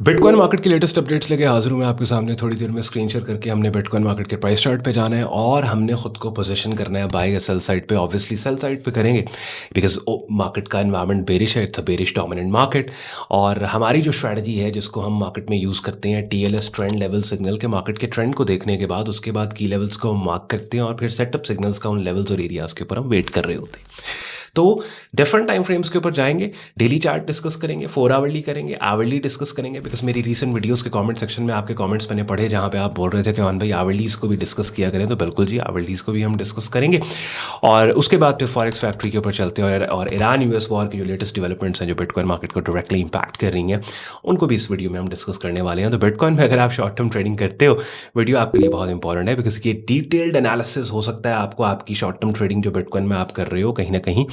Bitcoin market की latest updates लेके हाजिर हूँ मैं आपके सामने। थोड़ी देर में स्क्रीन शेयर करके हमने बिटकॉइन मार्केट के प्राइस चार्ट पे जाना है और हमने खुद को पोजीशन करना है बाय या सेल साइड पे। ऑब्वियसली सेल साइड पे करेंगे बिकॉज मार्केट का एनवायरनमेंट बेरिश है, it's a bearish dominant market. और हमारी जो स्ट्रैटेजी है जिसको हम मार्केट में यूज़ करते हैं, TLS ट्रेंड लेवल सिग्नल के मार्केट के ट्रेंड को देखने के बाद उसके बाद की लेवल्स को हम मार्क करते हैं और फिर सेटअप सिग्नल्स का उन लेवल्स और एरियाज़ के ऊपर हम वेट कर रहे होते हैं। तो डिफरेंट टाइम फ्रेम्स के ऊपर जाएंगे, डेली चार्ट डिस्कस करेंगे, 4 आवरली करेंगे, आवरली डिस्कस करेंगे। बिकॉज मेरी रीसेंट वीडियोस के कमेंट सेक्शन में आपके कमेंट्स मैंने पढ़े जहाँ पे आप बोल रहे थे कि भाई आवरलीज को भी डिस्कस किया करें, तो बिल्कुल जी आवरलीज को भी हम डिस्कस करेंगे। और उसके बाद फिर फॉरेक्स फैक्ट्री के ऊपर चलते हैं और ईरान US वॉर के जो लेटेस्ट डेवलपमेंट्स हैं जो बिटकॉइन मार्केट को डायरेक्टली इंपैक्ट कर रही हैं उनको भी इस वीडियो में हम डिस्कस करने वाले हैं। तो बिटकॉइन में अगर आप शॉर्ट टर्म ट्रेडिंग करते हो, वीडियो आपके लिए बहुत इंपॉर्टेंट है बिकॉज ये डिटेल्ड एनालिसिस हो सकता है आपको आपकी शॉर्ट टर्म ट्रेडिंग जो बिटकॉइन में आप कर रहे हो कहीं ना कहीं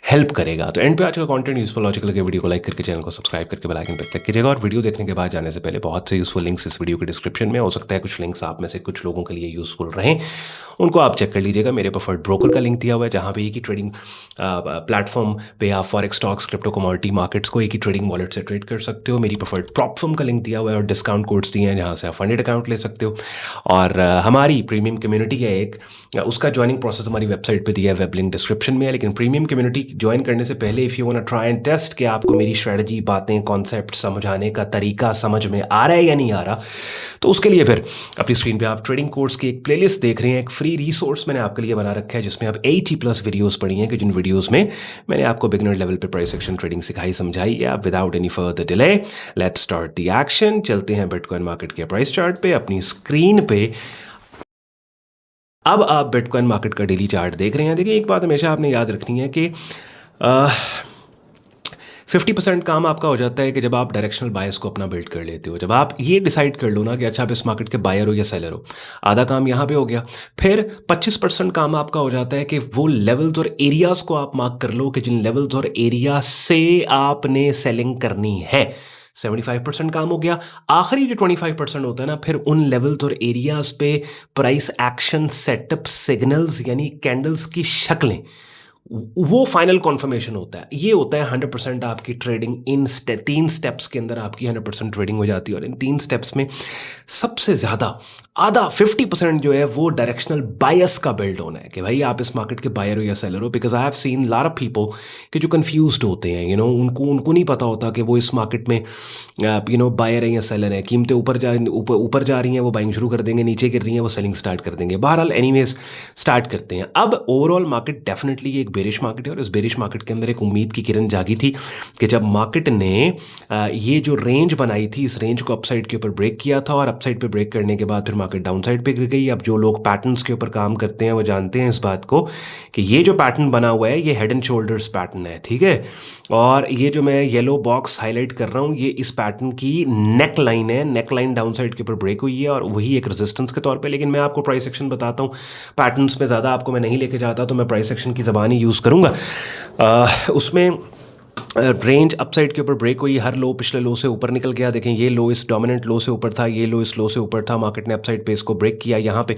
हेल्प करेगा। तो एंड पे आज का कंटेंट यूजफुल लॉजिकल के वीडियो को लाइक करके चैनल को सब्सक्राइब करके बेल आइकन पर क्लिक कीजिएगा। और वीडियो देखने के बाद जाने से पहले बहुत से यूजफुल लिंक्स इस वीडियो के डिस्क्रिप्शन में हो सकता है कुछ लिंक्स आप में से कुछ लोगों के लिए यूजफुल रहें, उनको आप चेक कर लीजिएगा। मेरे प्रेफर्ड ब्रोकर का लिंक दिया हुआ है जहां पे एक ही ट्रेडिंग प्लेटफॉर्म पे आप forex stocks, crypto, commodity markets को एक ही ट्रेडिंग वॉलेट से ट्रेड कर सकते हो। मेरी प्रेफर्ड प्रॉप फर्म का लिंक दिया हुआ है और डिस्काउंट कोड्स दिए हैं जहां से आप फंडेड अकाउंट ले सकते हो। और हमारी प्रीमियम कम्युनिटी है एक, उसका ज्वाइनिंग प्रोसेस हमारी वेबसाइट पे दिया है, वेब लिंक डिस्क्रिप्शन में है। लेकिन प्रीमियम कम्युनिटी ज्वाइन करने से पहले if you want to try and test कि आपको मेरी स्ट्रेटजी, बातें, कॉन्सेप्ट समझाने का तरीका समझ में आ रहा है या नहीं आ रहा, तो उसके लिए फिर अपनी स्क्रीन पे आप ट्रेडिंग कोर्स की एक प्लेलिस्ट देख रहे हैं। एक फ्री रिसोर्स मैंने आपके लिए बना रखा है जिसमें आप 80+ वीडियोस पढ़ी हैं कि जिन वीडियोस में मैंने आपको बिगिनर लेवल पे प्राइस एक्शन ट्रेडिंग सिखाई, समझाई है। Without any further delay let's start the action. चलते हैं बिटकॉइन मार्केट के प्राइस चार्ट पे अपनी स्क्रीन पे। अब आप बिटकॉइन मार्केट का डेली चार्ट देख रहे हैं। देखिए, एक बात हमेशा आपने याद रखनी है कि 50% काम आपका हो जाता है कि जब आप डायरेक्शनल बायस को अपना बिल्ड कर लेते हो, जब आप ये डिसाइड कर लो ना कि अच्छा आप इस मार्केट के बायर हो या सेलर हो, आधा काम यहाँ पे हो गया। फिर 25% काम आपका हो जाता है कि वो लेवल्स और एरियाज को आप मार्क कर लो कि जिन लेवल्स और एरिया से आपने सेलिंग करनी है। 75% काम हो गया। आखिरी जो 25% होता है ना, फिर उन लेवल्स और एरियाज पे प्राइस एक्शन सेटअप सिग्नल्स यानी कैंडल्स की शक्लें, वो फाइनल कॉन्फर्मेशन होता है। ये होता है 100% आपकी ट्रेडिंग। इन 3 स्टेप्स के अंदर आपकी 100% ट्रेडिंग हो जाती है। और इन 3 स्टेप्स में सबसे ज़्यादा आधा 50% जो है वो डायरेक्शनल बायस का बिल्ड होना है कि भाई आप इस मार्केट के बायर हो या सेलर हो। Because I have seen lot of people कि जो कंफ्यूज्ड होते हैं, उनको नहीं पता होता कि वो इस मार्केट में बायर है या सेलर है। कीमतें ऊपर जा रही हैं, वो बाइंग शुरू कर देंगे, नीचे गिर रही हैं, वो सेलिंग स्टार्ट कर देंगे। बहरहाल एनीवेज स्टार्ट करते हैं। अब ओवरऑल मार्केट डेफिनेटली एक बेरिश मार्केट है और इस बेरिश मार्केट के अंदर एक उम्मीद की किरण जागी थी कि जब मार्केट ने ये जो रेंज बनाई थी, इस रेंज को अपसाइड के ऊपर ब्रेक किया था और अपसाइड पे ब्रेक करने के बाद फिर मार्केट डाउनसाइड पे गिर गई। अब जो लोग पैटर्न्स के ऊपर काम करते हैं वो जानते हैं इस बात को कि ये जो पैटर्न बना हुआ है ये हेड एंड शोल्डर्स पैटर्न है, ठीक है। और ये जो मैं येलो बॉक्स हाईलाइट कर रहा हूँ ये इस पैटर्न की नेक लाइन है। नेक लाइन डाउनसाइड के ऊपर ब्रेक हुई है और वही एक रेजिस्टेंस के तौर पे। लेकिन मैं आपको प्राइस एक्शन बताता हूँ, पैटर्न्स में ज़्यादा आपको मैं नहीं लेके जाता, तो मैं प्राइस एक्शन की ज़बान ही यूज़ करूँगा। उसमें रेंज अपसाइड के ऊपर ब्रेक हुई, हर लो पिछले लो से ऊपर निकल गया। देखें, ये लो इस डोमिनेंट लो से ऊपर था, ये लो इस लो से ऊपर था। मार्केट ने अपसाइड पे इसको ब्रेक किया, यहाँ पे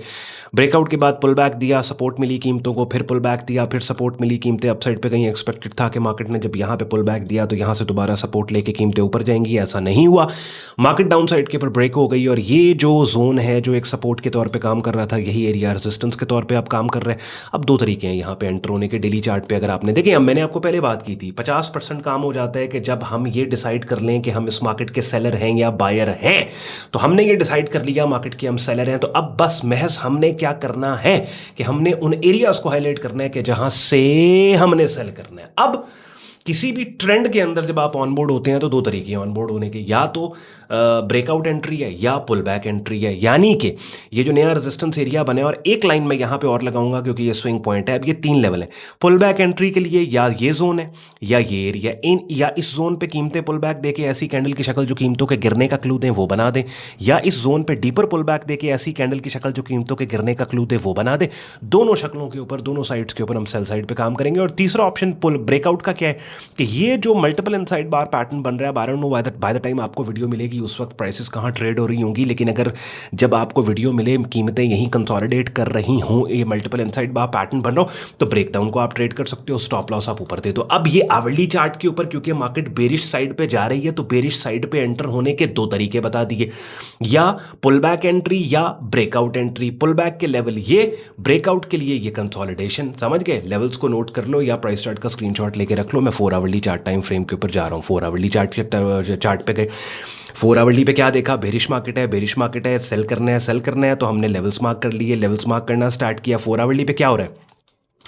ब्रेकआउट के बाद पुल बैक दिया, सपोर्ट मिली कीमतों को, फिर पुल बैक दिया, फिर सपोर्ट मिली। कीमतें अपसाइड पे कहीं एक्सपेक्टेड था कि मार्केट ने जब यहाँ पे पुल बैक दिया तो यहाँ से दोबारा सपोर्ट लेके कीमतें ऊपर जाएंगी, ऐसा नहीं हुआ। मार्केट डाउन साइड के ऊपर ब्रेक हो गई और ये जो जोन है जो एक सपोर्ट के तौर पर काम कर रहा था, यही एरिया रेजिस्टेंस के तौर पर अब काम कर रहे हैं। अब 2 तरीके हैं यहाँ पे एंटर होने के डेली चार्ट पे। अगर आपने देखें, अब मैंने आपको पहले बात की थी 50% काम हो जाता है कि जब हम ये डिसाइड कर लें कि हम इस मार्केट के सेलर हैं या बायर हैं। तो हमने ये डिसाइड कर लिया मार्केट के हम सेलर हैं, तो अब बस महज हमने क्या करना है कि हमने उन एरियाज को हाईलाइट करना है कि जहां से हमने सेल करना है। अब किसी भी ट्रेंड के अंदर जब आप ऑनबोर्ड होते हैं तो 2 तरीके हैं ऑनबोर्ड होने के, या तो ब्रेकआउट एंट्री है या पुल बैक एंट्री है। यानी कि ये जो नया रेजिस्टेंस एरिया बने, और एक लाइन में यहाँ पे और लगाऊंगा क्योंकि ये स्विंग पॉइंट है। अब ये 3 लेवल है पुल बैक एंट्री के लिए, या ये जोन है या ये एरिया। या इस जोन पे कीमतें पुल बैक देके ऐसी कैंडल की शक्ल जो कीमतों के गिरने का क्लू दें वो बना दें, या इस जोन पे डीपर पुल बैक देके ऐसी कैंडल की शक्ल जो कीमतों के गिरने का क्लू दे वो बना दे। दोनों शक्लों के ऊपर, दोनों साइड्स के ऊपर हम सेल साइड पे काम करेंगे। और तीसरा ऑप्शन पुल ब्रेकआउट का क्या है कि ये जो मल्टीपल इनसाइड बार पैटर्न बन रहा है, I don't know by the time आपको वीडियो मिलेगी उस वक्त प्राइसेस कहाँ ट्रेड हो रही होंगी, लेकिन अगर जब आपको वीडियो मिले कीमतें यहीं कंसोलिडेट कर रही हों, ये मल्टीपल इनसाइड बार पैटर्न बन रहा हो, तो ब्रेकडाउन को आप ट्रेड कर सकते हो, स्टॉप लॉस आप ऊपर दे दो। अब ये आवरली चार्ट के ऊपर क्योंकि मार्केट बेरिश साइड पे जा रही है, तो बेरिश साइड पे एंटर होने के दो तरीके बता दिए, या पुल बैक एंट्री या ब्रेकआउट एंट्री। पुल बैक के लेवल ये, ब्रेकआउट के लिए ये कंसोलिडेशन। समझ गए? लेवल्स को नोट कर लो या प्राइस चार्ट का स्क्रीनशॉट लेके रख लो। मैं 4 आवरली चार्ट टाइम फ्रेम के ऊपर जा रहा हूँ। 4 आवरली चार्ट पे गए। 4 आवरली पे क्या देखा? बेरिश मार्केट है, बेरिश मार्केट है, सेल करना है, तो हमने लेवल्स मार्क कर लिए, लेवल्स मार्क करना स्टार्ट किया। 4 आवरली पे क्या हो रहा है?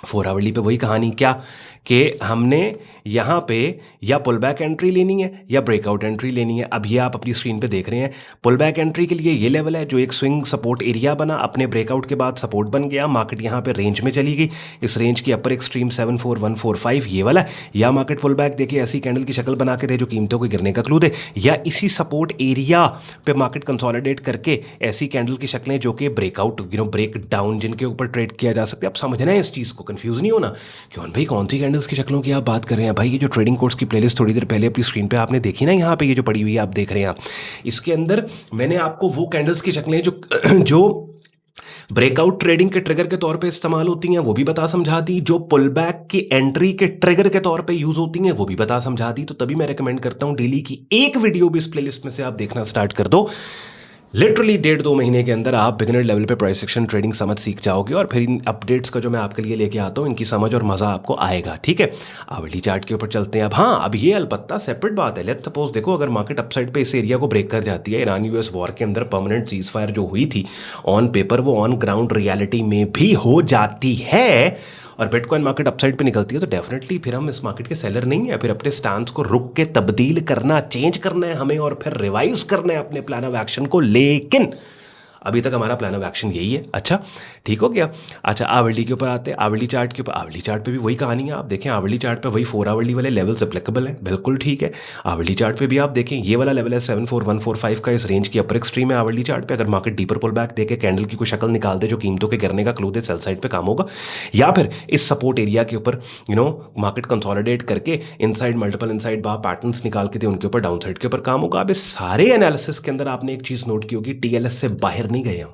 4 आवरली पे वही कहानी, क्या कि हमने यहाँ पे या पुल बैक एंट्री लेनी है या ब्रेकआउट एंट्री लेनी है। अब ये आप अपनी स्क्रीन पे देख रहे हैं, पुल बैक एंट्री के लिए ये लेवल है जो एक स्विंग सपोर्ट एरिया बना, अपने ब्रेकआउट के बाद सपोर्ट बन गया, मार्केट यहाँ पे रेंज में चली गई। इस रेंज की अपर एक्सट्रीम 74145 ये वाला, या मार्केट पुल बैक देखिए ऐसी कैंडल की शक्ल बना के दे जो कीमतों के गिरने का क्लू दे, या इसी सपोर्ट एरिया पे मार्केट कंसोलिडेट करके ऐसी कैंडल की शक्लें जो कि ब्रेकआउट ब्रेक डाउन जिनके ऊपर ट्रेड किया जा सकता है। अब समझना है इस चीज़ को, कंफ्यूज नहीं होना क्यों भाई कौन सी कैंडल्स की शक्लों की आप बात कर रहे हैं। भाई ये जो ट्रेडिंग कोर्स की प्लेलिस्ट थोड़ी देर पहले अपनी स्क्रीन पे आपने देखी ना, यहाँ पे ये जो पड़ी हुई है आप देख रहे हैं, इसके अंदर मैंने आपको वो कैंडल्स की शक्लें जो ब्रेकआउट ट्रेडिंग के ट्रिगर के तौर पे इस्तेमाल होती हैं वो भी बता समझा दी, जो पुल बैक की एंट्री के ट्रिगर के तौर पे यूज होती हैं वो भी बता समझा दी। तो तभी मैं रेकमेंड करता हूं डेली की एक वीडियो भी इस प्लेलिस्ट में से आप देखना स्टार्ट कर दो। लिटरली 1.5-2 महीने के अंदर आप बिगिनर लेवल पे प्राइस एक्शन ट्रेडिंग समझ सीख जाओगे, और फिर इन अपडेट्स का जो मैं आपके लिए लेके आता हूँ इनकी समझ और मज़ा आपको आएगा। ठीक है, आवरली चार्ट के ऊपर चलते हैं। अब हाँ, अब ये अलबत्ता सेपरेट बात है। लेट्स सपोज देखो अगर मार्केट अपसाइड पे इस एरिया को ब्रेक कर जाती है, ईरान यूएस वॉर के अंदर परमानेंट सीज फायर जो हुई थी ऑन पेपर वो ऑन ग्राउंड रियलिटी में भी हो जाती है, और बिटकॉइन मार्केट अपसाइड पे निकलती है, तो डेफिनेटली फिर हम इस मार्केट के सेलर नहीं है, फिर अपने स्टांस को रुक के तब्दील करना, चेंज करना है हमें, और फिर रिवाइज करना है अपने प्लान ऑफ एक्शन को। लेकिन अभी तक हमारा प्लान ऑफ एक्शन यही है। अच्छा ठीक हो गया। अच्छा आवरली के ऊपर आते हैं, आवरली चार्ट के ऊपर। आवरली चार्ट पे भी वही कहानी है, आप देखें आवरली चार्ट पे वही 4 आवरली वाले लेवल्स एप्लीकेबल है, बिल्कुल ठीक है। आवरली चार्ट पे भी आप देखें ये वाला लेवल है 74145 का, इस रेंज की अपर एक्सट्रीम है आवरली चार्ट पे। अगर मार्केट डीपर पुल बैक देके कैंडल की कोई शक्ल निकाल दे जो कीमतों के गिरने का क्लू दे, सेल साइड पे काम होगा, या फिर इस सपोर्ट एरिया के ऊपर मार्केट कंसोलिडेट करके इनसाइड मल्टीपल इनसाइड बार पैटर्न्स निकाल के दे, उनके ऊपर डाउन साइड के ऊपर काम होगा। अब इस सारे एनालिसिस के अंदर आपने एक चीज़ नोट की होगी, टीएलएस से बाहर नहीं गए हम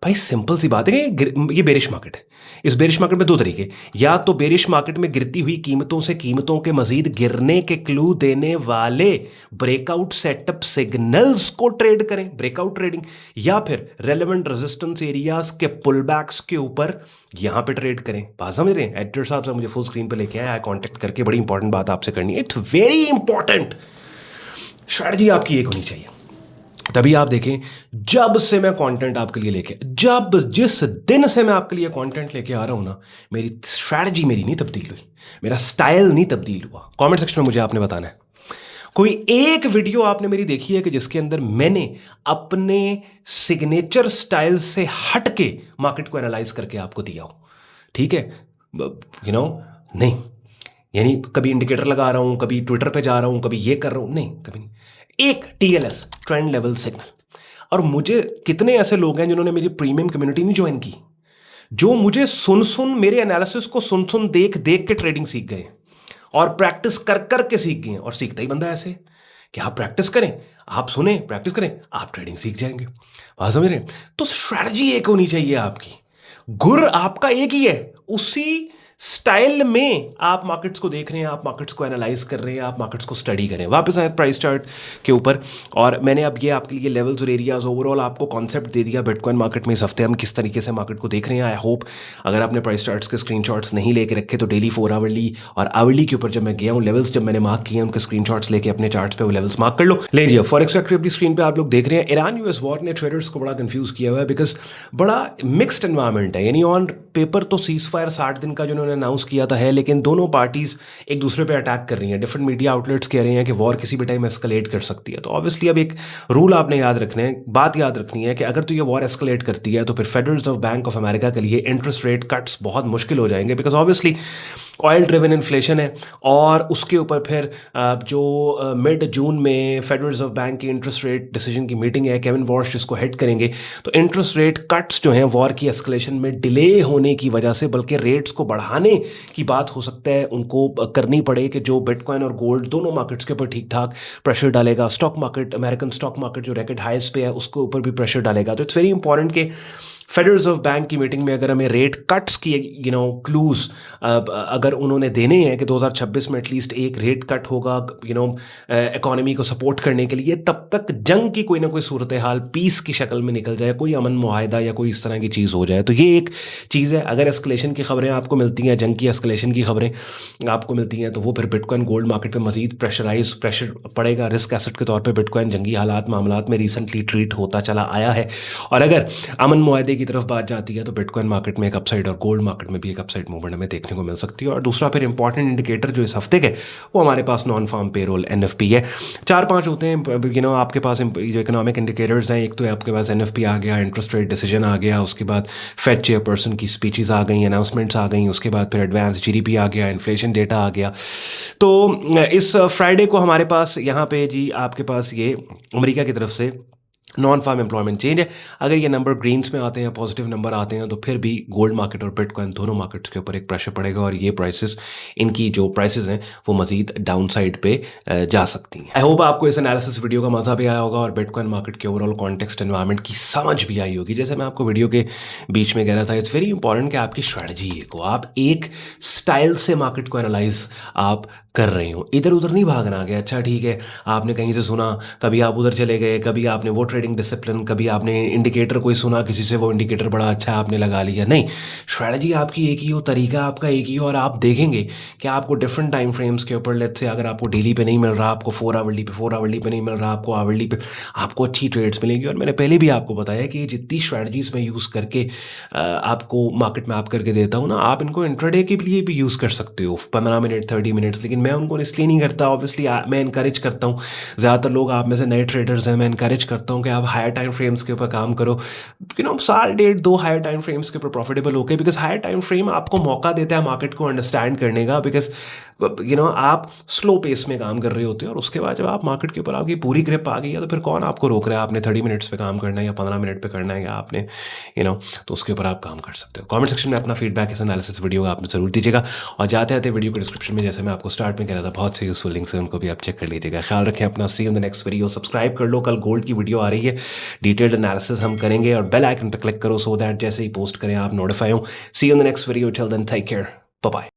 भाई। सिंपल सी बात है कि ये बेरिश मार्केट है। इस बेरिश मार्केट में दो तरीके, या तो बेरिश मार्केट में गिरती हुई कीमतों से कीमतों के मजीद गिरने के क्लू देने वाले ब्रेकआउट सेटअप सिग्नल्स को ट्रेड करें, ब्रेकआउट ट्रेडिंग, या फिर रेलेवेंट रेजिस्टेंस एरियाज के पुलबैक्स के ऊपर यहां पे ट्रेड करें। बात समझ रहे हैं? एडिटर साहब से मुझे फुल स्क्रीन पे लेके आया, कॉन्टेक्ट करके बड़ी इंपॉर्टेंट बात आपसे करनी है। It's very important. स्ट्रैटेजी आपकी एक होनी चाहिए। तभी आप देखें जब से मैं कंटेंट आपके लिए लेके, जिस दिन से मैं आपके लिए कंटेंट लेके आ रहा हूं ना, मेरी स्ट्रैटेजी मेरी नहीं तब्दील हुई, मेरा स्टाइल नहीं तब्दील हुआ। कमेंट सेक्शन में मुझे आपने बताना है कोई एक वीडियो आपने मेरी देखी है कि जिसके अंदर मैंने अपने सिग्नेचर स्टाइल से हट के मार्केट को एनालाइज करके आपको दिया हो। ठीक है, नहीं, यानी कभी इंडिकेटर लगा रहा हूं, कभी ट्विटर पे जा रहा हूं, कभी ये कर रहा हूं, नहीं, कभी नहीं। एक टीएलएस ट्रेंड लेवल सिग्नल। और मुझे कितने ऐसे लोग हैं जिन्होंने मेरी प्रीमियम कम्युनिटी नहीं ज्वाइन की, जो मुझे सुन मेरे एनालिसिस को सुन देख के ट्रेडिंग सीख गए, और प्रैक्टिस कर के सीख गए। और सीखता ही बंदा ऐसे कि आप प्रैक्टिस करें, आप सुने, प्रैक्टिस करें, आप ट्रेडिंग सीख जाएंगे। बात समझ रहे हैं? तो स्ट्रैटेजी एक होनी चाहिए आपकी, गुर आपका एक ही है, उसी स्टाइल में आप मार्केट्स को देख रहे हैं, आप मार्केट्स को एनालाइज कर रहे हैं, आप मार्केट्स को स्टडी करें। वापस आए प्राइस चार्ट के ऊपर, और मैंने अब ये आपके लिए लेवल्स और एरियाज ओवरऑल आपको कॉन्सेप्ट दे दिया बिटकॉइन मार्केट में इस हफ्ते हम किस तरीके से मार्केट को देख रहे हैं। आई होप अगर आपने प्राइस चार्ट्स के स्क्रीनशॉट्स नहीं लेके रखे तो डेली 4 आवरली और आवरली के ऊपर जब मैं गया हूँ, लेवल्स जब मैंने मार्क किए हैं उनके स्क्रीनशॉट्स लेके अपने चार्ट्स पे वो लेवल्स मार्क कर लो। लीजिए फॉरेक्स फैक्ट्री अपनी स्क्रीन पे आप लोग देख रहे हैं। ईरान यूएस वॉर ने ट्रेडर्स को बड़ा कंफ्यूज किया हुआ है, बिकॉज बड़ा मिक्स्ड एनवायरमेंट है। यानी ऑन पेपर तो सीज फायर 60 दिन का जो उन्होंने अनाउंस किया था है, लेकिन दोनों पार्टीज एक दूसरे पे अटैक कर रही हैं। डिफरेंट मीडिया आउटलेट्स कह रहे हैं कि वॉर किसी भी टाइम एस्केलेट कर सकती है। तो ऑब्वियसली अब एक रूल आपने याद रखना है, बात याद रखनी है कि अगर तो ये वॉर एस्केलेट करती है तो फिर federal reserve bank of America के लिए इंटरेस्ट रेट कट्स बहुत मुश्किल हो जाएंगे, because obviously oil driven inflation है और उसके ऊपर फिर जो मिड जून में फेडरल रिजर्व बैंक की इंटरेस्ट रेट डिसीजन की मीटिंग है, केविन वॉर्श जिसको हेड करेंगे, तो इंटरेस्ट रेट कट्स जो हैं वॉर की एस्केलेशन में डिले होने की वजह से बल्कि रेट्स को बढ़ाने की बात हो सकता है उनको करनी पड़े कि जो बिटकॉइन और गोल्ड दोनों मार्केट्स के ऊपर ठीक ठाक प्रेशर डालेगा। Stock market, American stock market जो रैकेट हाइस्ट पे है उसके ऊपर भी प्रेशर डालेगा। तो इट्स वेरी इंपॉर्टेंट कि फेडरल रिजर्व बैंक की मीटिंग में अगर हमें रेट कट्स की क्लूज अगर उन्होंने देने हैं कि 2026 में एटलीस्ट एक रेट कट होगा इकोनॉमी को सपोर्ट करने के लिए, तब तक जंग की कोई ना कोई सूरत हाल पीस की शक्ल में निकल जाए, कोई अमन मुआहदा या कोई इस तरह की चीज़ हो जाए। तो ये एक चीज़ है। अगर एस्केलेशन की खबरें आपको मिलती हैं, जंग की एस्केलेशन की खबरें आपको मिलती हैं, तो वो फिर बिटकॉइन गोल्ड मार्केट पे मजीद प्रेशर पड़ेगा रिस्क एसेट के तौर पे। बिटकॉइन जंगी हालात मामलात में रिसेंटली ट्रीट होता चला आया है और अगर अमन मुआहदे की तरफ बात जाती है तो बिटकॉइन मार्केट में एक अपसाइड और गोल्ड मार्केट में भी एक अपसाइड मूवमेंट हमें देखने को मिल सकती है। और दूसरा फिर इंपॉर्टेंट इंडिकेटर जो इस हफ्ते के वो हमारे पास नॉन फार्म पेरोल NFP है। 4-5 होते हैं आपके पास जो इकोनॉमिक इंडिकेटर्स हैं। एक तो आपके पास NFP आ गया, इंटरेस्ट रेट डिसीजन आ गया, उसके बाद फेड चेयरपर्सन की स्पीचेस आ गई, अनाउंसमेंट्स आ गई, उसके बाद फिर एडवांस GDP आ गया, इन्फ्लेशन डेटा आ गया। तो इस फ्राइडे को हमारे पास यहाँ पे जी आपके पास ये अमेरिका की तरफ से नॉन फार्म एम्प्लॉयमेंट चेंज है। अगर ये नंबर ग्रीन्स में आते हैं, पॉजिटिव नंबर आते हैं, तो फिर भी गोल्ड मार्केट और बिटकॉइन दोनों मार्केट्स के ऊपर एक प्रेशर पड़ेगा और ये प्राइसेस, इनकी जो प्राइसेस हैं वो मजीद डाउन साइड पे जा सकती हैं। आई होप आपको इस एनालिसिस वीडियो का मज़ा भी आया होगा और बिटकॉइन मार्केट के ओवरऑल कॉन्टेक्स्ट एनवायरनमेंट की समझ भी आई होगी। जैसे मैं आपको वीडियो के बीच में कह रहा था, इट्स वेरी इंपॉर्टेंट कि आपकी स्ट्रैटेजी को आप एक स्टाइल से मार्केट को एनालाइज आप कर रहे हो, इधर उधर नहीं भागना गया। अच्छा ठीक है, आपने कहीं से सुना, कभी आप उधर चले गए, कभी आपने वो ट्रेडिंग डिसिप्लिन, कभी आपने इंडिकेटर कोई सुना किसी से, वो इंडिकेटर बड़ा अच्छा है आपने लगा लिया। नहीं, स्ट्रैटेजी आपकी एक ही हो, तरीका आपका एक ही हो और आप देखेंगे कि आपको डिफरेंट टाइम फ्रेम्स के ऊपर, लेट्स से अगर आपको डेली पे नहीं मिल रहा, आपको 4 आवरली पे नहीं मिल रहा, आपको आवरली पे आपको अच्छी ट्रेड्स मिलेंगी। और मैंने पहले भी आपको बताया कि जितनी स्ट्रैटेजीज मैं यूज़ करके आपको मार्केट मैप करके देता हूँ ना, आप इनको इंट्राडे के लिए भी यूज़ कर सकते हो, 15 मिनट 30 मिनट्स। लेकिन मैं उनको इसलिए नहीं करता, ऑब्वियसली मैं इनकरेज करता हूँ, ज़्यादातर लोग आप में से नए ट्रेडर्स हैं, मैं इनकरेज करता हूँ कि आप हायर टाइम फ्रेम्स के ऊपर काम करो, साल डेढ़ 2 हायर टाइम फ्रेम्स के ऊपर प्रॉफिटेबल होके, बिकॉज हायर टाइम फ्रेम आपको मौका देता है मार्केट को अंडरस्टैंड करने का। बिकॉज आप स्लो पेस में काम कर रहे होते हो और उसके बाद जब आप मार्केट के ऊपर आपकी पूरी ग्रिप आ गई है तो फिर कौन आपको रोक रहा है। आपने 30 मिनट्स पे काम करना है या 15 मिनट पे करना है या आपने तो उसके ऊपर आप काम कर सकते हो। कमेंट सेक्शन में अपना फीडबैक इस एनालिसिस वीडियो का आपने जरूर दीजिएगा और जाते आते वीडियो के डिस्क्रिप्शन में, जैसे मैं आपको स्टार्ट में कह रहा था, बहुत से यूजफुल लिंक्स हैं, उनको भी आप चेक कर लीजिएगा। ख्याल रखें अपना। See you in the next video. Subscribe कर लो, कल गोल्ड की वीडियो आ रही है, डिटेल्ड एनालिसिस हम करेंगे और बेल आइकन पर क्लिक करो सो दैट जैसे ही पोस्ट करें आप नोटिफाई हो। See you in the next video. Till then take care, bye bye.